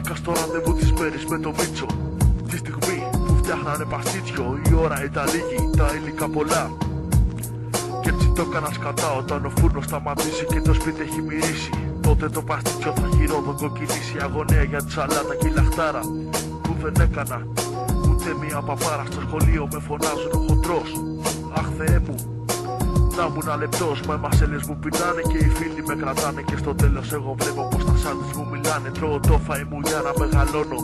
Μπήκα στο ραντεβού της μέρης με το Μίτσο. Τη στιγμή που φτιάχνανε παστίτσιο, η ώρα ήταν λίγη, τα υλικά πολλά. Κι έτσι το έκανα σκατά όταν ο φούρνος σταματήσει και το σπίτι έχει μυρίσει. Τότε το παστίτσιο θα χειροδοκοκκινήσει, αγωνία για τη σαλάτα και η λαχτάρα που δεν έκανα. Ούτε μία παπάρα στο σχολείο με φωνάζουν ο χοντρός. Αχ Θεέ μου, να ήμουν λεπτός, μα οι μασέλες μου πεινάνε και οι φίλοι με κρατάνε. Και στο τέλος εγώ βλέπω πως τα σάντες μου μιλάνε. Τρώω το φαΐ μου για να μεγαλώνω.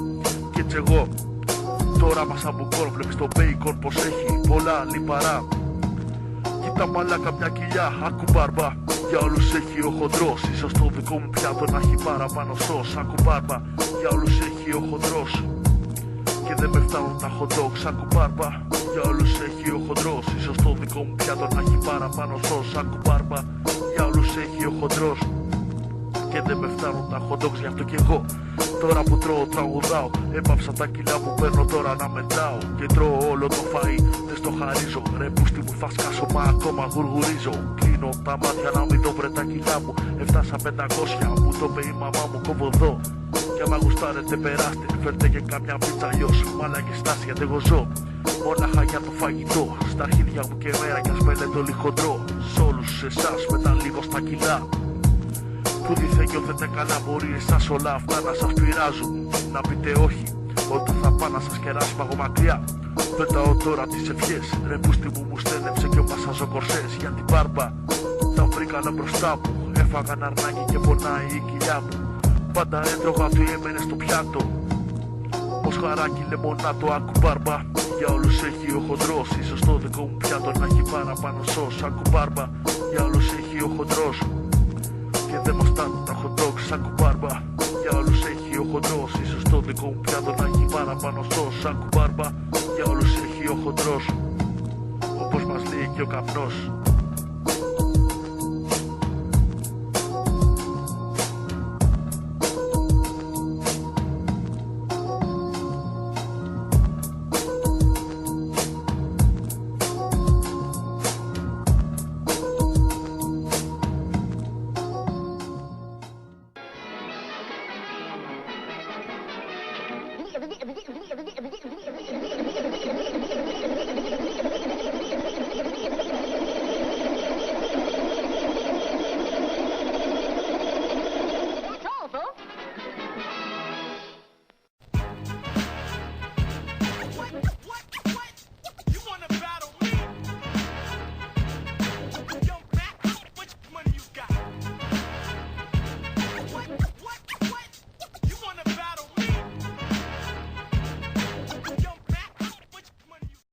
Κι έτσι εγώ τώρα μας αμπουκών, βλέπεις το μπέικον πως έχει πολλά λιπαρά. Κοίτα μαλάκα μια κοιλιά, άκου μπάρμπα. Για όλους έχει ο χοντρός, ίσως το δικό μου πιάτο να έχει παραπάνω σως. Άκου μπάρμπα, για όλους έχει ο χοντρός και δεν με φτάνουν τα hot dogs. Άκου μπάρμπα, για όλους έχει ο χοντρός, ίσως το δικό μου πιάτο να έχει παραπάνω σως. Άκου μπάρμπα, για όλους έχει ο χοντρός και δεν με φτάνουν τα hot dogs. Γι' αυτό κι εγώ τώρα που τρώω τραγουδάω. Έπαυσα τα κιλά που παίρνω τώρα να μετράω. Και τρώω όλο το φαΐ, δεν στο χαρίζω. Ρε πούστη μου θα σκάσω, μα ακόμα γουργουρίζω. Κλείνω τα μάτια να μην το βρε τα κιλά μου. Έφτασα 500, μου το είπε η μαμά μου, κόβω εδώ. Κι άμα γουστάρετε περάστε, φέρτε και καμιά πίτσα αλλιώς. Μαλάκι στάση γιατί εγώ ζω μόναχα για το φαγητό. Στα αρχίδια μου και μέρα κι ας με λέτε όλοι χοντρό. Σ' όλους εσάς μετά λίγο στα κιλά που δίθεν νιώθετε καλά, μπορεί εσάς όλα αυτά να σας πειράζουν. Να πείτε όχι όταν θα πάω να σας κεράσω παγω μακριά. Πετάω τώρα τις ευχές, ρε πούστη μου στένεψε και ο μασάζω κορσές. Για την μπάρμπα τα βρήκανα μπροστά μου. Έφαγαν αρνάκι και πονάει η κοιλιά μου. Πάντα έτρωγα του έμενε στο πιάτο πως χαράκι λεμονάτο. Άκου μπάρμπα, για όλους έχει ο χοντρός, ίσως το δικό μου πιάτο να έχει παραπάνω σως. Άκου μπάρμπα, για όλους έχει ο χοντρός και δεν μας φτάνουν τα hot dogs. Άκου μπάρμπα, για όλους έχει ο χοντρός, ίσως το δικό μου πιάτο να έχει παραπάνω σως. Άκου μπάρμπα, για όλους έχει ο χοντρός, όπως μας λέει και ο καπνός. Vidi,